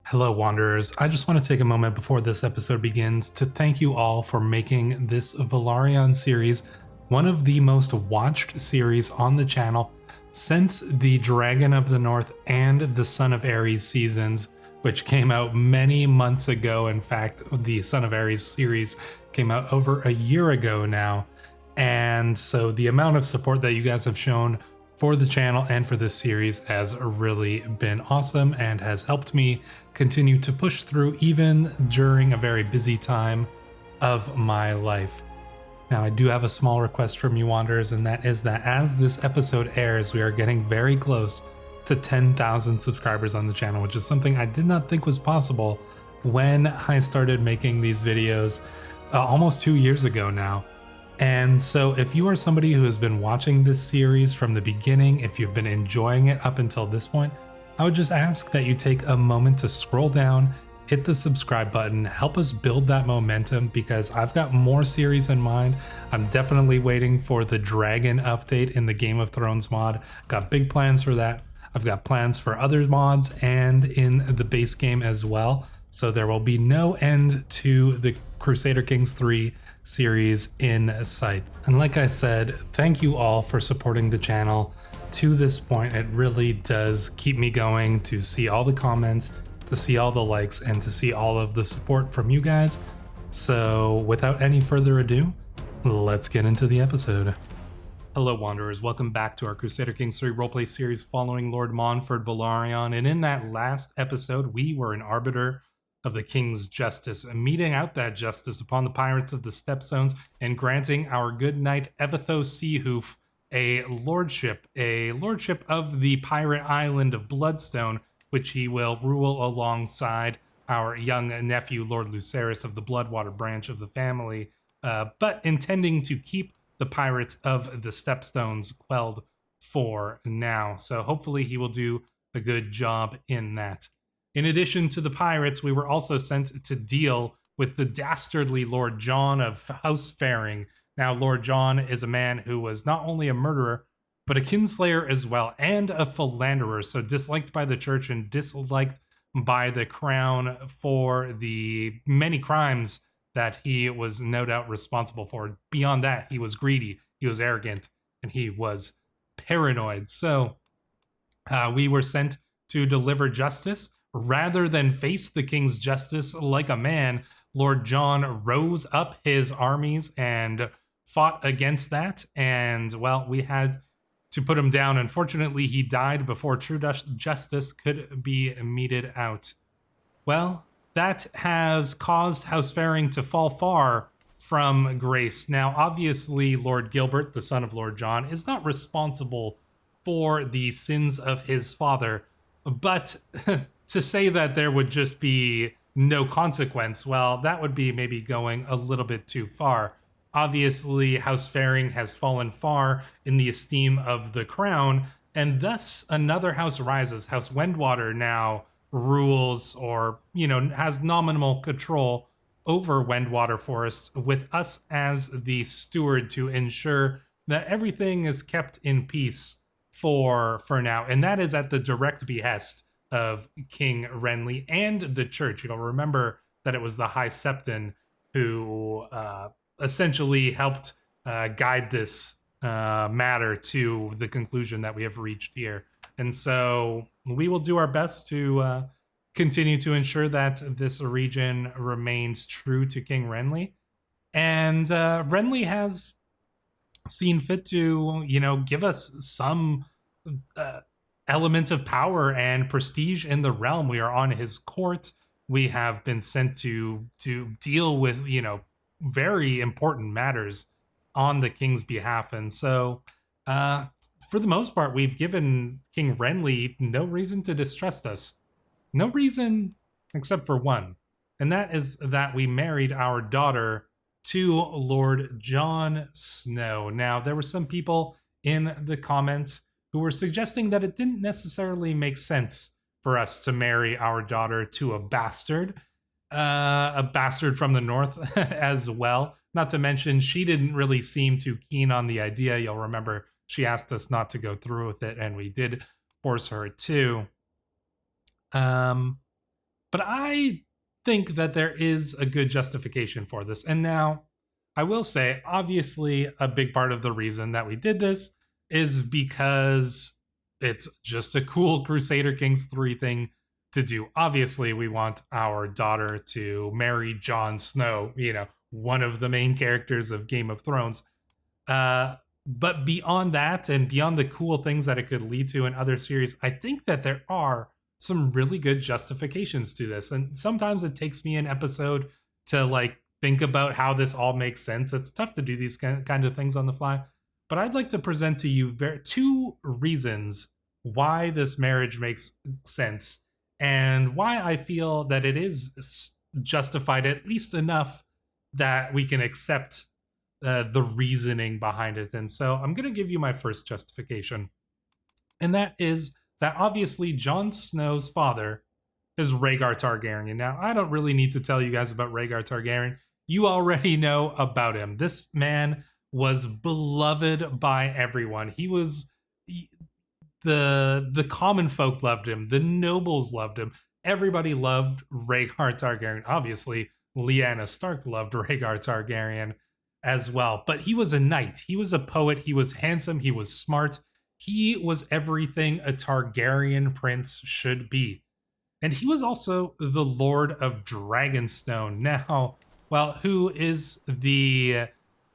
Hello, Wanderers. I just want to take a moment before this episode begins to thank you all for making this Velaryon series one of the most watched series on the channel since the Dragon of the North and the Son of Ares seasons, which came out many months ago. In fact, the Son of Ares series came out over a year ago now. And so the amount of support that you guys have shown for the channel and for this series has really been awesome and has helped me continue to push through even during a very busy time of my life. Now, I do have a small request from you Wanderers, and that is that as this episode airs, we are getting very close to 10,000 subscribers on the channel, which is something I did not think was possible when I started making these videos almost 2 years ago now. And so if you are somebody who has been watching this series from the beginning, if you've been enjoying it up until this point, I would just ask that you take a moment to scroll down, hit the subscribe button, help us build that momentum, because I've got more series in mind. I'm definitely waiting for the dragon update in the Game of Thrones mod. Got big plans for that. I've got plans for other mods and in the base game as well. So there will be no end to the Crusader Kings 3 series in sight. And like I said, thank you all for supporting the channel to this point. It really does keep me going to see all the comments, to see all the likes, and to see all of the support from you guys. So without any further ado, let's get into the episode. Hello Wanderers, welcome back to our Crusader Kings 3 roleplay series following Lord Montfort Velaryon. And in that last episode, we were an arbiter of the king's justice, meting out that justice upon the pirates of the Stepstones and granting our good knight Evitho Seahoof a lordship of the pirate island of Bloodstone, which he will rule alongside our young nephew Lord Lucerys of the Bloodwater branch of the family, but intending to keep the pirates of the Stepstones quelled for now. So hopefully he will do a good job in that. In addition to the pirates, we were also sent to deal with the dastardly Lord Jon of House Faring. Now, Lord Jon is a man who was not only a murderer, but a kinslayer as well, and a philanderer, so disliked by the church and disliked by the crown for the many crimes that he was no doubt responsible for. Beyond that, he was greedy, he was arrogant, and he was paranoid. So we were sent to deliver justice. Rather than face the king's justice like a man, Lord Jon rose up his armies and fought against that. And, well, we had to put him down. Unfortunately, he died before true justice could be meted out. Well, that has caused House Faring to fall far from grace. Now, obviously, Lord Gilbert, the son of Lord Jon, is not responsible for the sins of his father, but to say that there would just be no consequence, well, that would be maybe going a little bit too far. Obviously, House Faring has fallen far in the esteem of the crown, and thus another house rises. House Wendwater now rules, or, has nominal control over Wendwater Forest, with us as the steward to ensure that everything is kept in peace for now. And that is at the direct behest of King Renly and the church. You'll remember that it was the High Septon who essentially helped guide this matter to the conclusion that we have reached here. And so we will do our best to continue to ensure that this region remains true to King Renly. And Renly has seen fit to, give us some element of power and prestige in the realm. We are on his court. We have been sent to deal with, very important matters on the king's behalf. And so, for the most part, we've given King Renly no reason to distrust us. No reason except for one. And that is that we married our daughter to Lord Jon Snow. Now, there were some people in the comments who were suggesting that it didn't necessarily make sense for us to marry our daughter to a bastard from the north as well. Not to mention, she didn't really seem too keen on the idea. You'll remember she asked us not to go through with it, and we did force her to. But I think that there is a good justification for this. And now, I will say, obviously, a big part of the reason that we did this is because it's just a cool Crusader Kings 3 thing to do. Obviously, we want our daughter to marry Jon Snow, one of the main characters of Game of Thrones. But beyond that, and beyond the cool things that it could lead to in other series, I think that there are some really good justifications to this. And sometimes it takes me an episode to think about how this all makes sense. It's tough to do these kind of things on the fly. But I'd like to present to you two reasons why this marriage makes sense and why I feel that it is justified at least enough that we can accept the reasoning behind it. And so I'm going to give you my first justification. And that is that obviously Jon Snow's father is Rhaegar Targaryen. Now, I don't really need to tell you guys about Rhaegar Targaryen. You already know about him. This man was beloved by everyone. He was the common folk loved him. The nobles loved him. Everybody loved Rhaegar Targaryen. Obviously, Lyanna Stark loved Rhaegar Targaryen as well. But he was a knight. He was a poet. He was handsome. He was smart. He was everything a Targaryen prince should be. And he was also the Lord of Dragonstone. Now, well, who is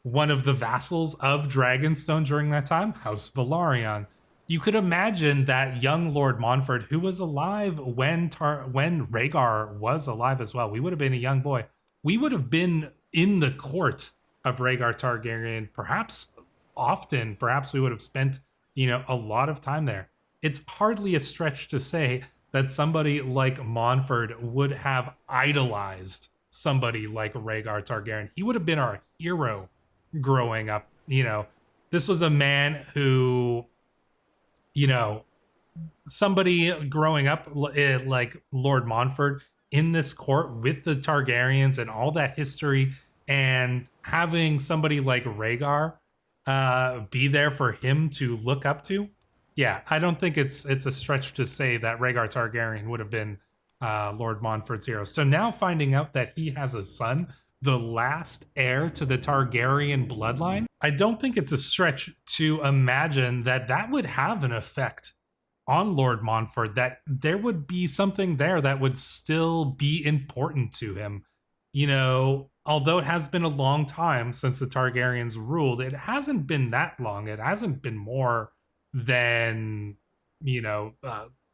one of the vassals of Dragonstone during that time? House Velaryon. You could imagine that young Lord Montfort, who was alive when Rhaegar was alive as well. We would have been a young boy. We would have been in the court of Rhaegar Targaryen, perhaps often. Perhaps we would have spent, a lot of time there. It's hardly a stretch to say that somebody like Montfort would have idolized somebody like Rhaegar Targaryen. He would have been our hero growing up. This was a man who, somebody growing up like Lord Montfort in this court with the Targaryens and all that history, and having somebody like Rhaegar be there for him to look up to. Yeah, I don't think it's a stretch to say that Rhaegar Targaryen would have been Lord Montfort's hero. So now finding out that he has a son, the last heir to the Targaryen bloodline, I don't think it's a stretch to imagine that that would have an effect on Lord Montfort, that there would be something there that would still be important to him. Although it has been a long time since the Targaryens ruled, it hasn't been that long. It hasn't been more than,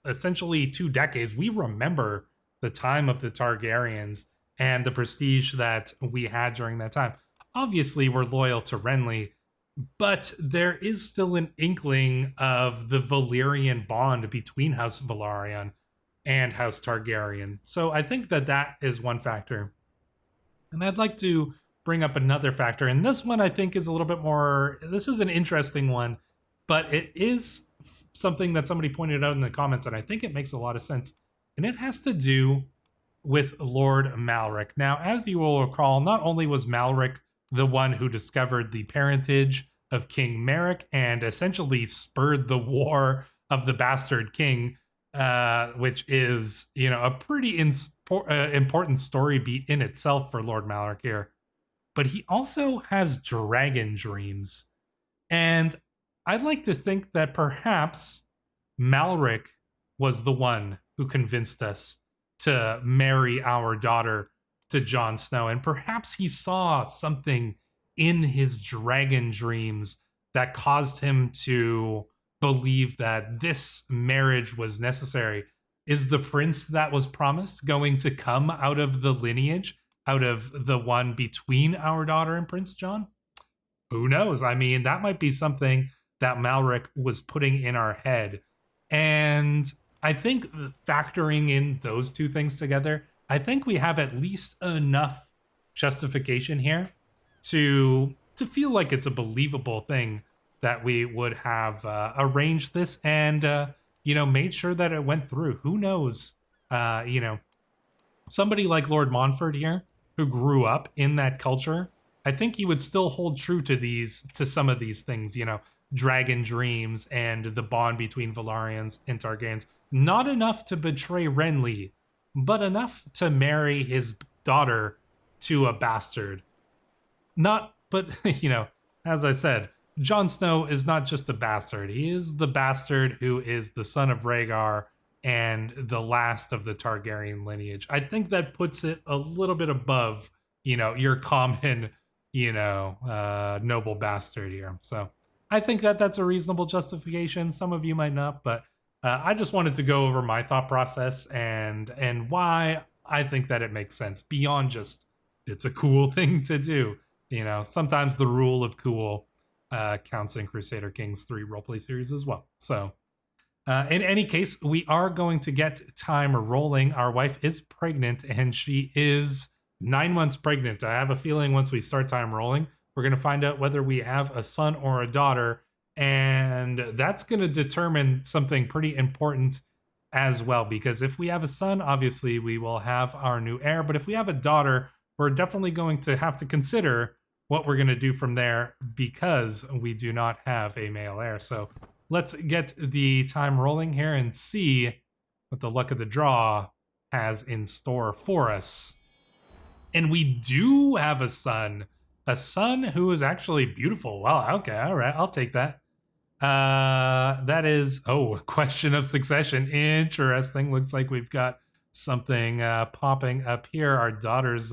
essentially 2 decades. We remember the time of the Targaryens and the prestige that we had during that time. Obviously, we're loyal to Renly, but there is still an inkling of the Valyrian bond between House Velaryon and House Targaryen. So I think that is one factor. And I'd like to bring up another factor. And this one I think is a little bit more, this is an interesting one, but it is something that somebody pointed out in the comments, and I think it makes a lot of sense. And it has to do with Lord Malric. Now, as you will recall, not only was Malric the one who discovered the parentage of King Merrick and essentially spurred the War of the Bastard King, which is, a pretty important story beat in itself for Lord Malric here. But he also has dragon dreams. And I'd like to think that perhaps Malric was the one who convinced us to marry our daughter to Jon Snow. And perhaps he saw something in his dragon dreams that caused him to believe that this marriage was necessary. Is the prince that was promised going to come out of the lineage, out of the one between our daughter and Prince Jon? Who knows? I mean, that might be something that Malric was putting in our head. And I think factoring in those two things together, I think we have at least enough justification here to feel like it's a believable thing that we would have arranged this and made sure that it went through. Who knows? Somebody like Lord Montfort here, who grew up in that culture, I think he would still hold true to some of these things, dragon dreams and the bond between Velaryons and Targaryens. Not enough to betray Renly, but enough to marry his daughter to a bastard. Not, but, as I said, Jon Snow is not just a bastard. He is the bastard who is the son of Rhaegar and the last of the Targaryen lineage. I think that puts it a little bit above, your common, noble bastard here. So I think that that's a reasonable justification. Some of you might not, but I just wanted to go over my thought process and why I think that it makes sense beyond just it's a cool thing to do. Sometimes the rule of cool counts in Crusader Kings 3 roleplay series as well. So, in any case, we are going to get time rolling. Our wife is pregnant, and she is 9 months pregnant. I have a feeling once we start time rolling, we're going to find out whether we have a son or a daughter, and that's going to determine something pretty important as well. Because if we have a son, obviously we will have our new heir. But if we have a daughter, we're definitely going to have to consider what we're going to do from there because we do not have a male heir. So let's get the time rolling here and see what the luck of the draw has in store for us. And we do have a son who is actually beautiful. Wow, okay, all right, I'll take that. That is, question of succession. Interesting. Looks like we've got something popping up here. Our daughter's,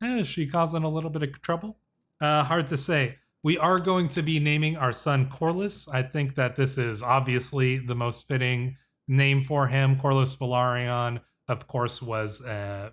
is she causing a little bit of trouble? Hard to say. We are going to be naming our son Corlys. I think that this is obviously the most fitting name for him. Corlys Velaryon, of course, was a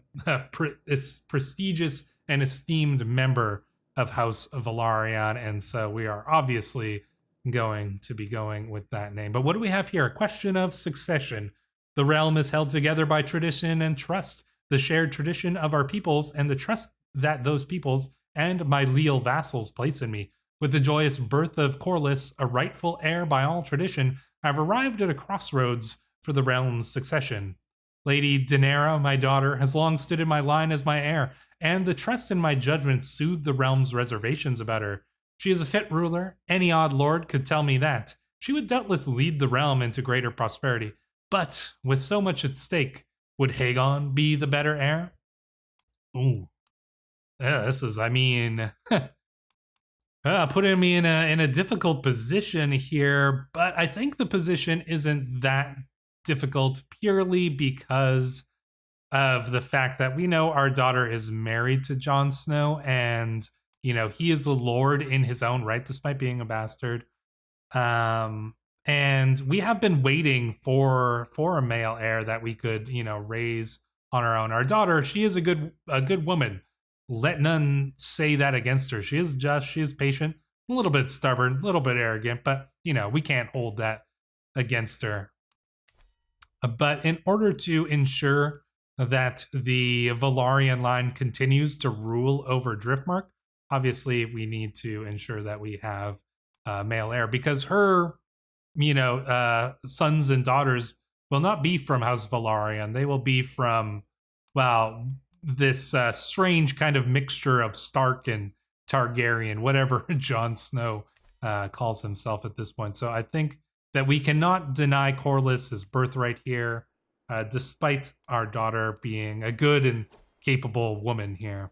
prestigious and esteemed member of House Velaryon, and so we are obviously going to be going with that name. But what do we have here? A question of succession. The realm is held together by tradition and trust, the shared tradition of our peoples and the trust that those peoples and my leal vassals place in me. With the joyous birth of Corlys, a rightful heir by all tradition, I've arrived at a crossroads for the realm's succession. Lady Daenerys, my daughter, has long stood in my line as my heir, and the trust in my judgment soothed the realm's reservations about her. She is a fit ruler. Any odd lord could tell me that. She would doubtless lead the realm into greater prosperity. But with so much at stake, would Haegon be the better heir? Ooh. Yeah, this is, putting me in a difficult position here, but I think the position isn't that difficult purely because of the fact that we know our daughter is married to Jon Snow, and he is a lord in his own right, despite being a bastard. And we have been waiting for a male heir that we could raise on our own. Our daughter, she is a good woman. Let none say that against her. She is just, she is patient, a little bit stubborn, a little bit arrogant, but, we can't hold that against her. But in order to ensure that the Velaryon line continues to rule over Driftmark, obviously we need to ensure that we have a male heir, because her, sons and daughters will not be from House Velaryon. They will be from, this strange kind of mixture of Stark and Targaryen, whatever Jon Snow calls himself at this point. So I think that we cannot deny Corlys his birthright here, despite our daughter being a good and capable woman here.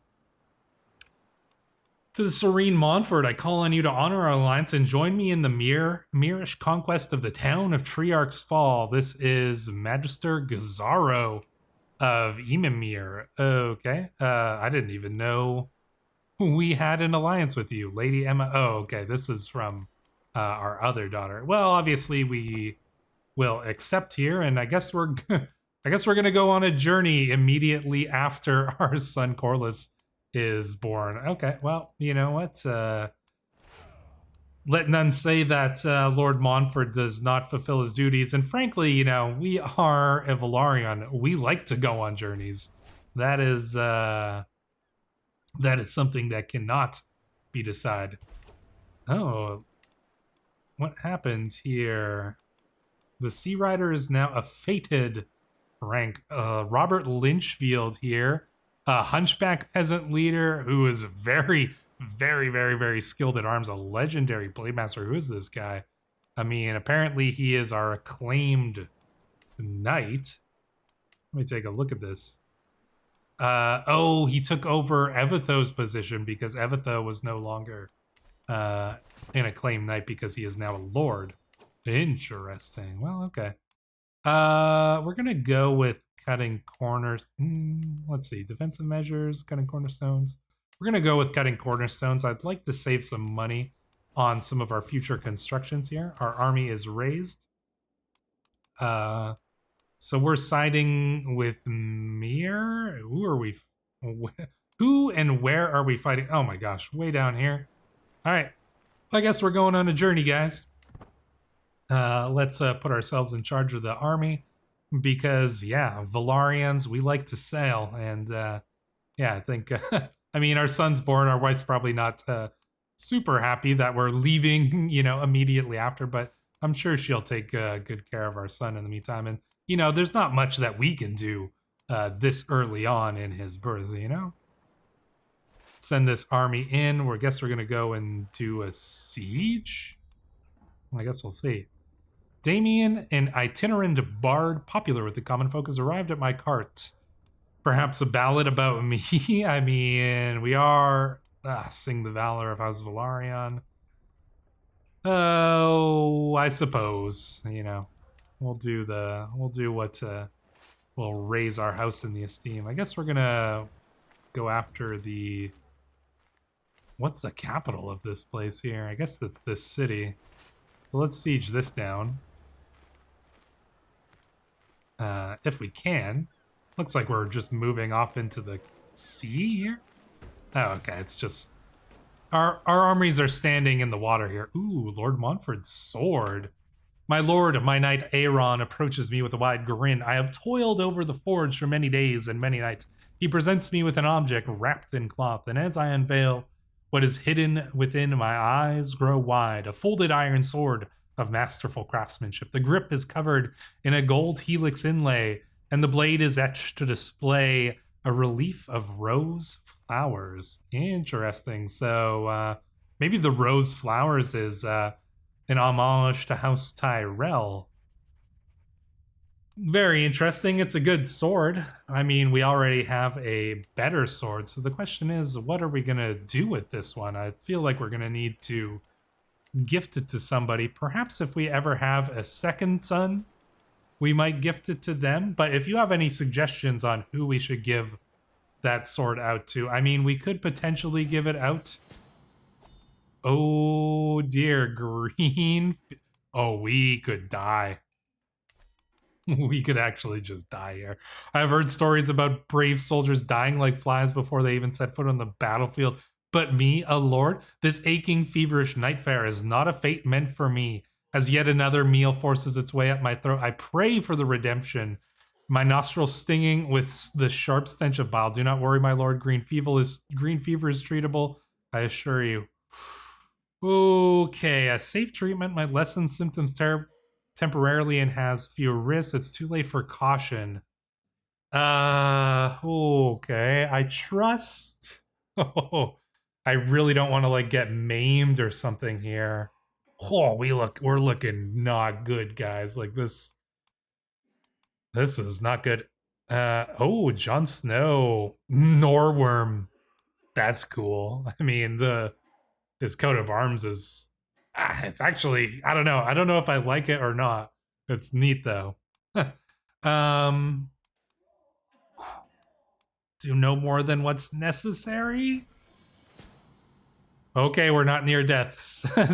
To the Serene Montfort, I call on you to honor our alliance and join me in the Myrish conquest of the town of Triarch's Fall. This is Magister Gazzaro of Emimir. Okay. I didn't even know we had an alliance with you, Lady Emma. Oh, okay. This is from our other daughter. Well, obviously we will accept here, and I guess we're gonna go on a journey immediately after our son Corlys is born. Okay, well, you know what? Let none say that Lord Montfort does not fulfill his duties. And frankly, we are a Velaryon. We like to go on journeys. That is something that cannot be decided. Oh, what happened here? The Sea Rider is now a fated rank. Robert Lynchfield here, a hunchback peasant leader who is very, very, very, very skilled at arms, a legendary playmaster. Who is this guy? Apparently he is our acclaimed knight. Let me take a look at this. Oh, he took over Evitho's position because Evitho was no longer an acclaimed knight because he is now a lord. Interesting. Well, okay. We're gonna go with cutting corners. Let's see, defensive measures, cutting cornerstones. We're gonna go with cutting cornerstones. I'd like to save some money on some of our future constructions here. Our army is raised. So we're siding with Mir. Who are we? Who and where are we fighting? Oh my gosh, way down here. All right, I guess we're going on a journey, guys. Let's put ourselves in charge of the army because, yeah, Velaryons, we like to sail. And, yeah, I think, I mean, our son's born. Our wife's probably not super happy that we're leaving, you know, immediately after, but I'm sure she'll take good care of our son in the meantime. And, you know, there's not much that we can do this early on in his birth, you know? Send this army in. I guess we're going to go and do a siege. I guess we'll see. Damien, an itinerant bard popular with the common folk, has arrived at my cart. Perhaps a ballad about me? I mean, we are... sing the valor of House Velaryon. Oh, I suppose, you know. We'll do what will raise our house in the esteem. I guess we're gonna go after the... What's the capital of this place here? I guess that's this city. So let's siege this down. If we can. Looks like we're just moving off into the sea here. Oh, okay. It's just... Our armies are standing in the water here. Ooh, Lord Montford's sword. My lord, my knight Aeron approaches me with a wide grin. I have toiled over the forge for many days and many nights. He presents me with an object wrapped in cloth, and as I unveil what is hidden within, my eyes grow wide. A folded iron sword of masterful craftsmanship. The grip is covered in a gold helix inlay, and the blade is etched to display a relief of rose flowers. Interesting. So maybe the rose flowers is an homage to House Tyrell. Very interesting. It's a good sword. I mean, we already have a better sword. So the question is, what are we going to do with this one? I feel like we're going to need to gift it to somebody. Perhaps if we ever have a second son, we might gift it to them. But if you have any suggestions on who we should give that sword out to, I mean, we could potentially give it out. Oh dear, green. Oh, we could die. We could actually just die here. I've heard stories about brave soldiers dying like flies before they even set foot on the battlefield. But me, a lord, this aching, feverish night fare is not a fate meant for me. As yet another meal forces its way up my throat, I pray for the redemption. My nostrils stinging with the sharp stench of bile. Do not worry, my lord. Green fever is treatable, I assure you. Okay, a safe treatment might lessen symptoms temporarily and has fewer risks. It's too late for caution. Okay. I trust. Oh, I really don't want to like get maimed or something here. Oh, we're looking not good, guys. Like this is not good. Oh, Jon Snow, Norworm. That's cool. I mean, his coat of arms is it's actually, I don't know. I don't know if I like it or not. It's neat though. Do no more than what's necessary. Okay, we're not near death.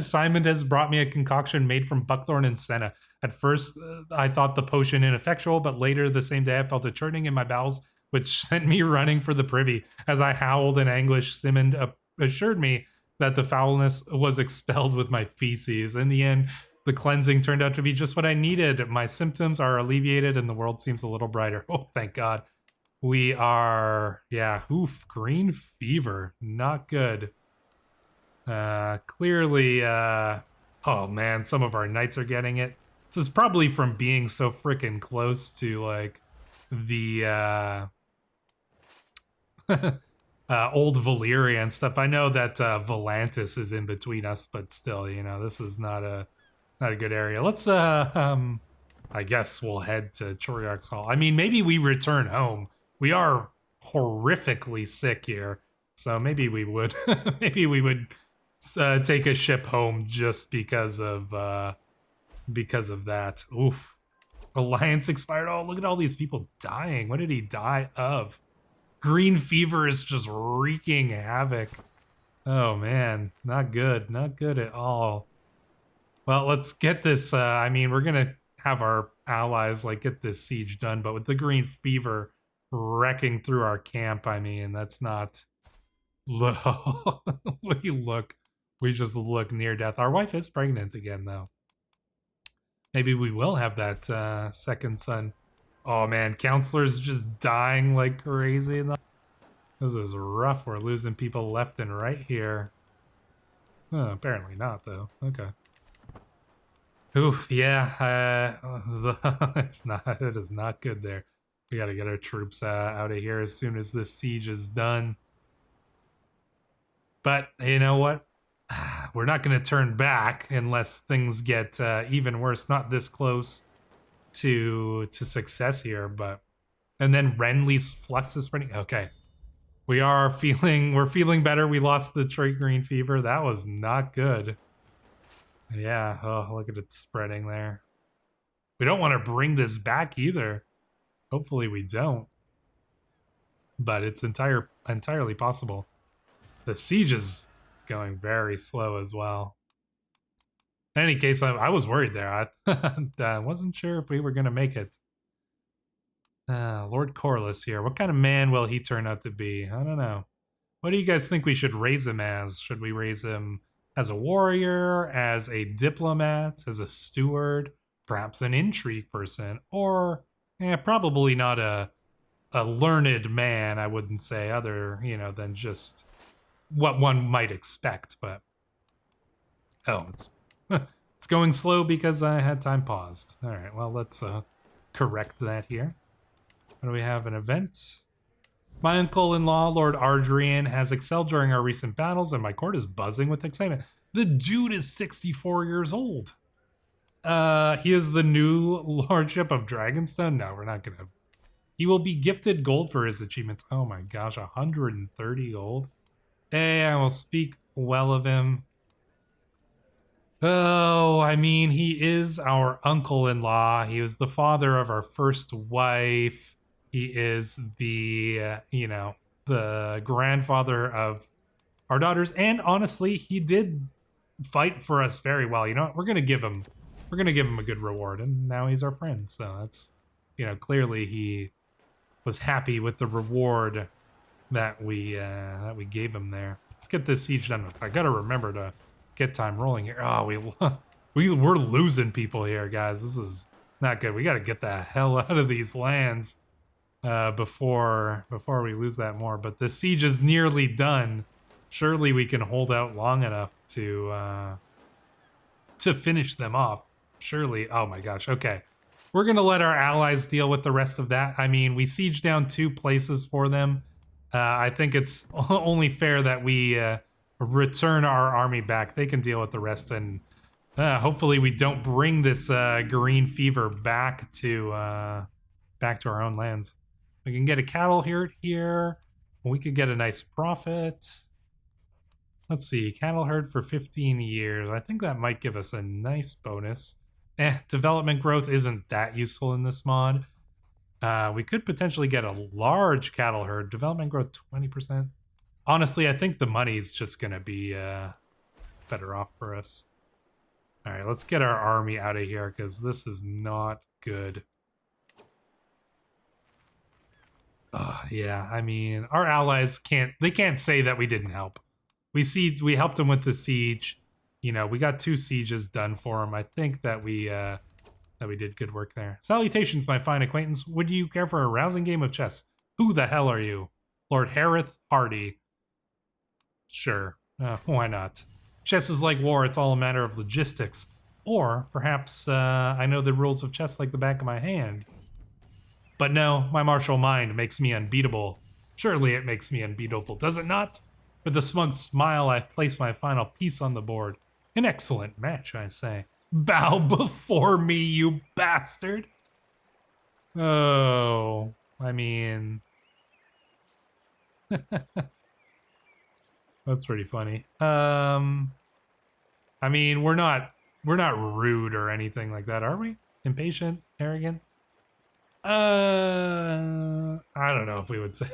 Simon has brought me a concoction made from buckthorn and senna. At first, I thought the potion ineffectual, but later the same day I felt a churning in my bowels, which sent me running for the privy. As I howled in anguish, Simon assured me that the foulness was expelled with my feces. In the end, the cleansing turned out to be just what I needed. My symptoms are alleviated and the world seems a little brighter. Oh, thank God. We are, yeah, oof, green fever. Not good. Clearly, oh man, some of our knights are getting it. This is probably from being so freaking close to, like, the, old Valyrian stuff. I know that, Volantis is in between us, but still, you know, this is not a good area. Let's, I guess we'll head to Choryark's Hall. I mean, maybe we return home. We are horrifically sick here, so maybe we would maybe we would take a ship home just because of that. Oof. Alliance expired. Oh, look at all these people dying. What did he die of? Green fever is just wreaking havoc. Oh man, not good. Not good at all. Well, let's get this. I mean, we're gonna have our allies like get this siege done, but with the green fever wrecking through our camp, I mean, that's not. We just look near death. Our wife is pregnant again, though. Maybe we will have that second son. Oh man, counselor's just dying like crazy. This is rough. We're losing people left and right here. Apparently not, though. Okay. Oof, yeah, it's not. It is not good there. We gotta get our troops out of here as soon as this siege is done. But you know what? We're not gonna turn back unless things get even worse. Not this close to success here, but and then Renly's flux is spreading. Okay, we're feeling better. We lost the trait green fever. That was not good. Yeah, oh, look at it spreading there. We don't want to bring this back either. Hopefully we don't. But it's entirely possible. The siege is going very slow as well. In any case, I was worried there. I wasn't sure if we were going to make it. Lord Corlys here. What kind of man will he turn out to be? I don't know. What do you guys think we should raise him as? Should we raise him as a warrior, as a diplomat, as a steward, perhaps an intrigue person, or probably not a learned man, I wouldn't say, other, than just what one might expect, but it's it's going slow because I had time paused. All right, well, let's correct that here. What do we have? An event? My uncle-in-law, Lord Ardrian, has excelled during our recent battles, and my court is buzzing with excitement. The dude is 64 years old. He is the new Lordship of Dragonstone? No, we're not gonna. He will be gifted gold for his achievements. Oh my gosh, 130 gold. Hey, I will speak well of him. Oh, I mean, he is our uncle-in-law. He was the father of our first wife. He is the, the grandfather of our daughters. And honestly, he did fight for us very well. You know what? We're going to give him a good reward. And now he's our friend. So that's, clearly he was happy with the reward that we gave him there. Let's get this siege done. I got to remember to get time rolling here. Oh, we're losing people here, guys. This is not good. We got to get the hell out of these lands before we lose that more. But the siege is nearly done. Surely we can hold out long enough to finish them off. Surely. Oh my gosh. Okay. We're going to let our allies deal with the rest of that. I mean, we siege down 2 places for them. I think it's only fair that we return our army back. They can deal with the rest, and hopefully we don't bring this green fever back to our own lands. We can get a cattle herd here. We could get a nice profit. Let's see, cattle herd for 15 years. I think that might give us a nice bonus. Development growth isn't that useful in this mod. We could potentially get a large cattle herd. Development growth 20%. Honestly, I think the money's just going to be better off for us. All right, let's get our army out of here because this is not good. Yeah, I mean, our allies can't say that we didn't help. We helped them with the siege. We got 2 sieges done for them. I think that we did good work there. Salutations, my fine acquaintance. Would you care for a rousing game of chess? Who the hell are you? Lord Harith Hardy. Sure, why not? Chess is like war, it's all a matter of logistics. Or, perhaps, I know the rules of chess like the back of my hand. But no, my martial mind makes me unbeatable. Surely it makes me unbeatable, does it not? With a smug smile, I place my final piece on the board. An excellent match, I say. Bow before me, you bastard. Oh, I mean, that's pretty funny. I mean, we're not rude or anything like that, are we? Impatient, arrogant. I don't know if we would say.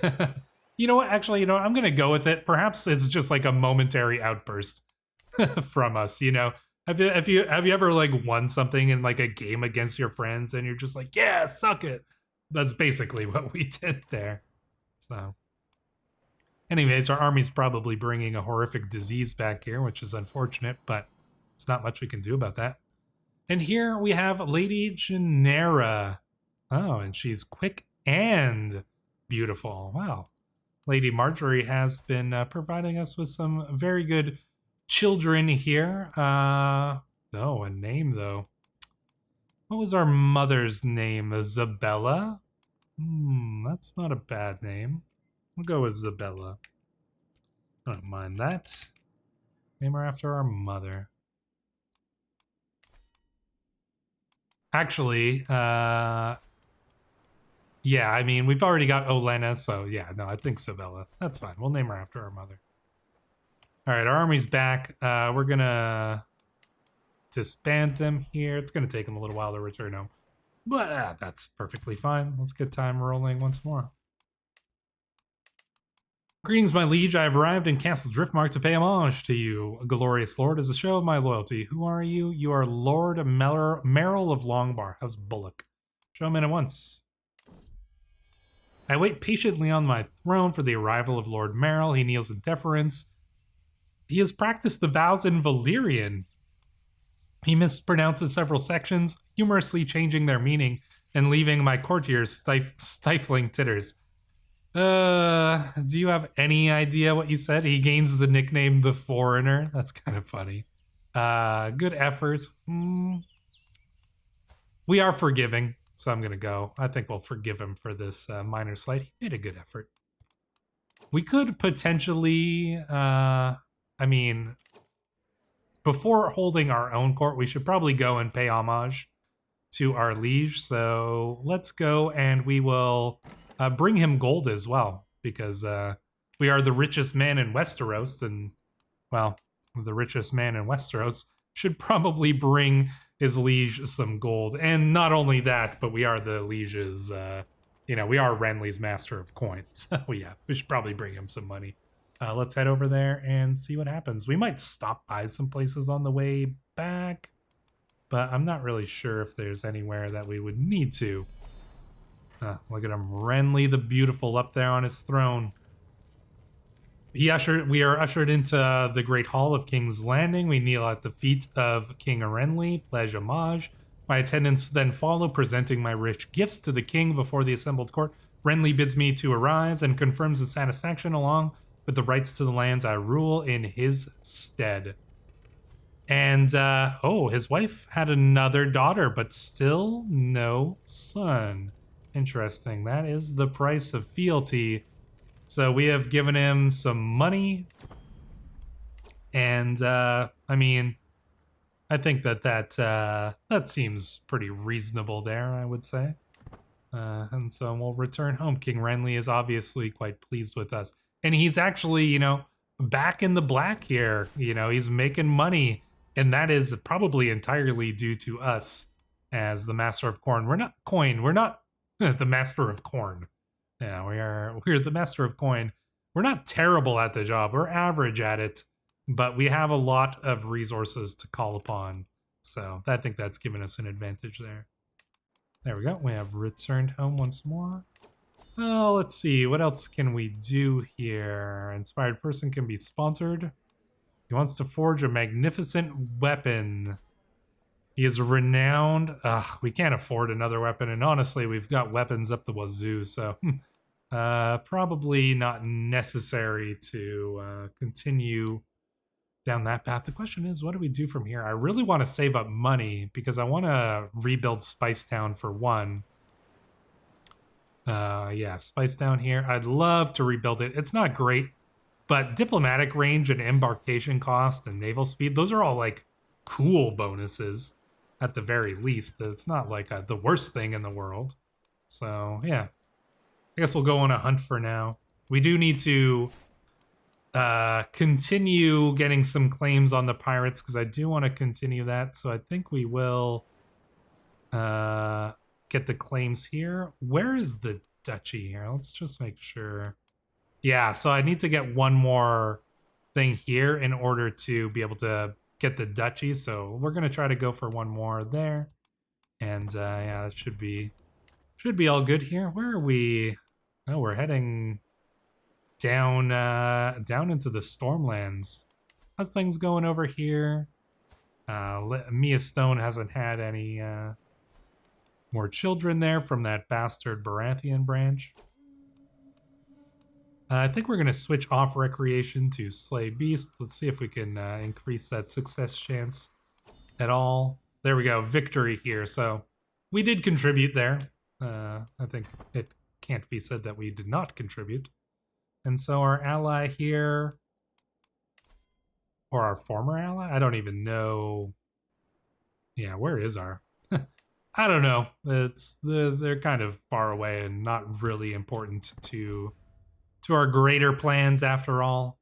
You know what? Actually, you know what? I'm gonna go with it. Perhaps it's just like a momentary outburst from us. You know, have you ever like won something in like a game against your friends and you're just like, yeah, suck it. That's basically what we did there. So, anyways, our army's probably bringing a horrific disease back here, which is unfortunate, but there's not much we can do about that. And here we have Lady Genera. Oh, and she's quick and beautiful. Wow. Lady Marjorie has been providing us with some very good children here. Oh, a name, though. What was our mother's name? Isabella? That's not a bad name. We'll go with Isabella. I don't mind that. Name her after our mother. Actually, yeah, I mean, we've already got Olenna, so yeah, no, I think Sabella. That's fine. We'll name her after our mother. All right, our army's back. We're gonna disband them here. It's gonna take them a little while to return home, but that's perfectly fine. Let's get time rolling once more. Greetings, my liege. I have arrived in Castle Driftmark to pay homage to you, a glorious lord, as a show of my loyalty. Who are you? You are Lord Merrill of Longbar, House Bullock. Show him in at once. I wait patiently on my throne for the arrival of Lord Merrill. He kneels in deference. He has practiced the vows in Valyrian. He mispronounces several sections, humorously changing their meaning and leaving my courtiers stifling titters. Do you have any idea what you said? He gains the nickname The Foreigner. That's kind of funny. Good effort. We are forgiving. So I'm going to go. I think we'll forgive him for this minor slight. He made a good effort. We could potentially, I mean, before holding our own court, we should probably go and pay homage to our liege. So let's go and we will bring him gold as well, because we are the richest man in Westeros. And, well, the richest man in Westeros should probably bring his liege some gold. And not only that, but we are the liege's, you know, we are Renly's master of coins. So yeah, we should probably bring him some money. Let's head over there and see what happens. We might stop by some places on the way back, but I'm not really sure if there's anywhere that we would need to. Look at him, Renly the Beautiful up there on his throne. We are ushered into the Great Hall of King's Landing. We kneel at the feet of King Renly, pledge homage. My attendants then follow, presenting my rich gifts to the king before the assembled court. Renly bids me to arise and confirms his satisfaction along with the rights to the lands I rule in his stead. And, oh, his wife had another daughter, but still no son. Interesting. That is the price of fealty. So we have given him some money, and I mean, I think that seems pretty reasonable there, I would say. And so we'll return home. King Renly is obviously quite pleased with us, and he's actually, you know, back in the black here. You know, he's making money, and that is probably entirely due to us as the master of corn. We're not the master of corn. Yeah, we're the master of coin. We're not terrible at the job. We're average at it, but we have a lot of resources to call upon. So I think that's given us an advantage there. There we go. We have returned home once more. Oh, let's see. What else can we do here? Inspired person can be sponsored. He wants to forge a magnificent weapon. He is renowned. We can't afford another weapon, and honestly, we've got weapons up the wazoo, so probably not necessary to continue down that path. The question is, what do we do from here? I really want to save up money because I want to rebuild Spicetown for one. Yeah, Spicetown here. I'd love to rebuild it. It's not great, but diplomatic range and embarkation cost and naval speed, those are all like cool bonuses. at the very least. It's not like the worst thing in the world. So, yeah. I guess we'll go on a hunt for now. We do need to continue getting some claims on the pirates, because I do want to continue that. So I think we will get the claims here. Where is the duchy here? Let's just make sure. Yeah, so I need to get one more thing here in order to be able to get the duchy. So we're going to try to go for one more there. And yeah, that should be all good here. Where are we? Oh, we're heading down down into the Stormlands. How's things going over here? Mia Stone hasn't had any more children there from that bastard Baratheon branch. I think we're going to switch off Recreation to Slay Beast. Let's see if we can increase that success chance at all. There we go, victory here. So we did contribute there. I think it can't be said that we did not contribute. And so our ally here, or our former ally? I don't even know. Yeah, where is our... I don't know. They're kind of far away and not really important to our greater plans after all.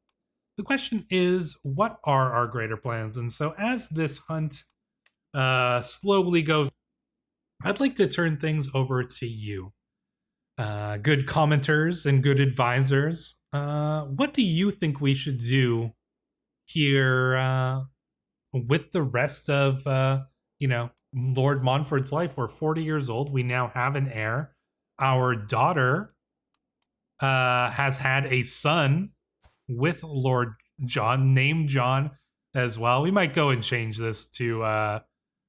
The question is, what are our greater plans? And so as this hunt slowly goes, I'd like to turn things over to you. Good commenters and good advisors. What do you think we should do here with the rest of, Lord Montfort's life? We're 40 years old. We now have an heir. Our daughter has had a son with Lord Jon, named Jon as well. We might go and change this to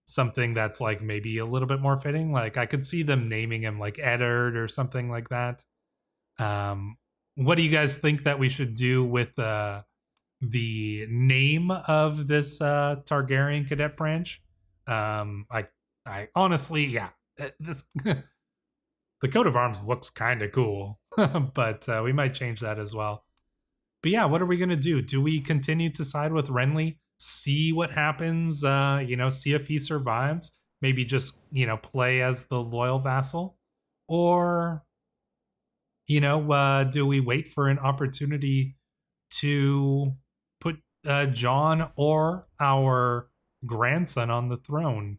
something that's like maybe a little bit more fitting. Like I could see them naming him like Eddard or something like that. What do you guys think that we should do with the name of this Targaryen cadet branch? I honestly, yeah, this the coat of arms looks kind of cool, but we might change that as well. But yeah, what are we gonna do? Do we continue to side with Renly? See what happens, see if he survives, maybe just, play as the loyal vassal? Or, do we wait for an opportunity to put Jon or our grandson on the throne?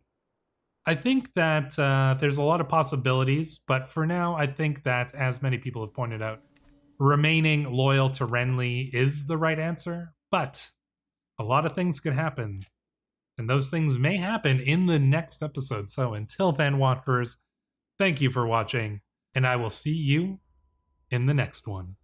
I think that there's a lot of possibilities, but for now, I think that, as many people have pointed out, remaining loyal to Renly is the right answer, but a lot of things could happen, and those things may happen in the next episode. So until then, Wanderers, thank you for watching, and I will see you in the next one.